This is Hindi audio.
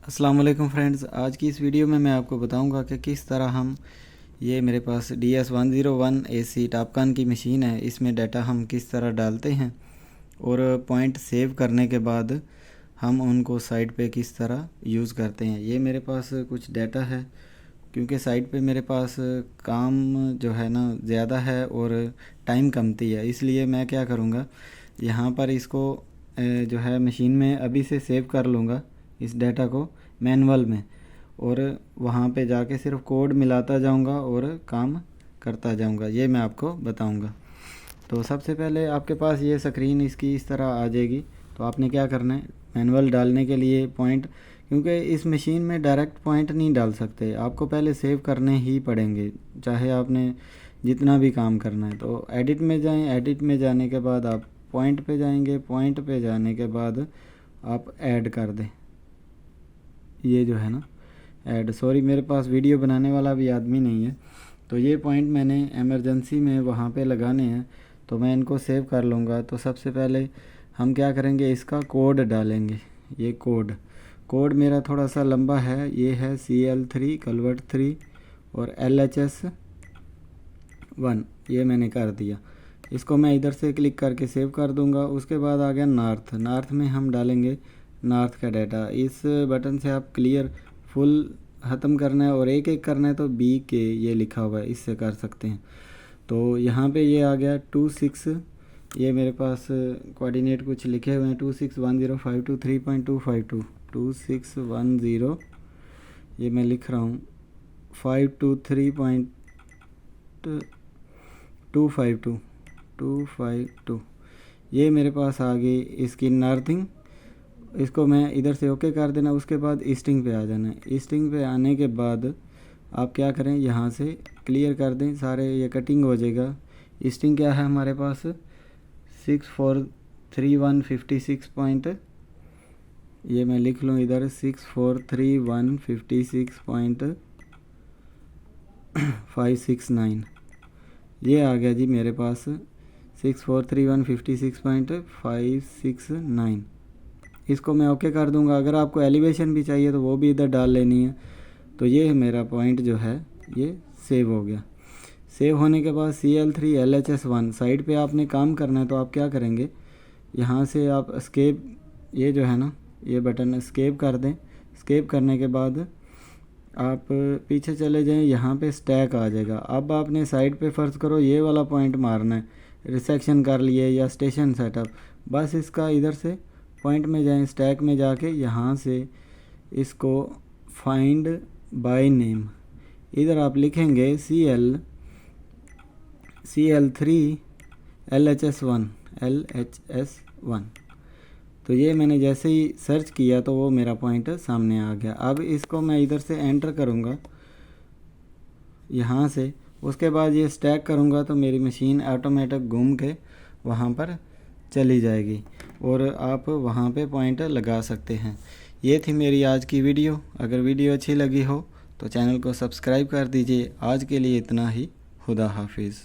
अस्सलाम वालेकुम फ्रेंड्स, आज की इस वीडियो में मैं आपको बताऊंगा कि किस तरह हम ये मेरे पास DS101 AC टॉपकॉन की मशीन है, इसमें डाटा हम किस तरह डालते हैं और पॉइंट सेव करने के बाद हम उनको साइट पे किस तरह यूज़ करते हैं। ये मेरे पास कुछ डाटा है क्योंकि साइट पे मेरे पास काम जो है ना ज़्यादा है और टाइम कमती है, इसलिए मैं क्या करूँगा, यहाँ पर इसको जो है मशीन में अभी से सेव कर लूँगा इस डाटा को मैनुअल में, और वहाँ पे जाके सिर्फ कोड मिलाता जाऊँगा और काम करता जाऊँगा। ये मैं आपको बताऊँगा। तो सबसे पहले आपके पास ये स्क्रीन इसकी इस तरह आ जाएगी। तो आपने क्या करना है, मैनुअल डालने के लिए पॉइंट, क्योंकि इस मशीन में डायरेक्ट पॉइंट नहीं डाल सकते, आपको पहले सेव करने ही पड़ेंगे चाहे आपने जितना भी काम करना है। तो एडिट में जाएं, एडिट में जाने के बाद आप पॉइंट पे जाएंगे, पॉइंट पे जाने के बाद आप ऐड कर दें। ये जो है ना ऐड, सॉरी मेरे पास वीडियो बनाने वाला भी आदमी नहीं है, तो ये पॉइंट मैंने एमरजेंसी में वहाँ पे लगाने हैं, तो मैं इनको सेव कर लूँगा। तो सबसे पहले हम क्या करेंगे, इसका कोड डालेंगे। ये कोड मेरा थोड़ा सा लंबा है, ये है CL3 कन्वर्ट 3 और LHS1, ये मैंने कर दिया। इसको मैं इधर से क्लिक करके सेव कर दूंगा। उसके बाद आ गया नॉर्थ में हम डालेंगे नॉर्थ का डाटा। इस बटन से आप क्लियर फुल ख़त्म करना है और एक एक करना है तो BK ये लिखा हुआ है, इससे कर सकते हैं। तो यहाँ पे ये आ गया 26, ये मेरे पास कोऑर्डिनेट कुछ लिखे हुए हैं 261052 2610, ये मैं लिख रहा हूँ 523.252 ये मेरे पास आ गई इसकी नॉर्थिंग। इसको मैं इधर से ओके कर देना। उसके बाद ईस्टिंग पे आ जाना है। ईस्टिंग पे आने के बाद आप क्या करें, यहाँ से क्लियर कर दें सारे, ये कटिंग हो जाएगा। ईस्टिंग क्या है हमारे पास 643156 पॉइंट, ये मैं लिख लूँ इधर 643156.569, ये आ गया जी मेरे पास 643156.569। इसको मैं ओके कर दूंगा। अगर आपको एलिवेशन भी चाहिए तो वो भी इधर डाल लेनी है। तो ये मेरा पॉइंट जो है ये सेव हो गया। सेव होने के बाद CL3 LHS1 साइड पे आपने काम करना है, तो आप क्या करेंगे, यहाँ से आप एस्केप, ये जो है ना ये बटन एस्केप कर दें। एस्केप करने के बाद आप पीछे चले जाएं, यहाँ पे स्टैक आ जाएगा। अब आपने साइड पे फ़र्ज़ करो ये वाला पॉइंट मारना है, रिसेक्शन कर लिए या स्टेशन सेटअप, बस इसका इधर से पॉइंट में जाएं, स्टैक में जाके यहाँ से इसको फाइंड बाय नेम, इधर आप लिखेंगे CL3 LHS1। तो ये मैंने जैसे ही सर्च किया तो वो मेरा पॉइंट सामने आ गया। अब इसको मैं इधर से एंटर करूँगा यहाँ से। उसके बाद ये स्टैक करूँगा तो मेरी मशीन ऑटोमेटिक घूम के वहाँ पर चली जाएगी और आप वहाँ पे पॉइंट लगा सकते हैं। ये थी मेरी आज की वीडियो। अगर वीडियो अच्छी लगी हो तो चैनल को सब्सक्राइब कर दीजिए। आज के लिए इतना ही। खुदा हाफिज़।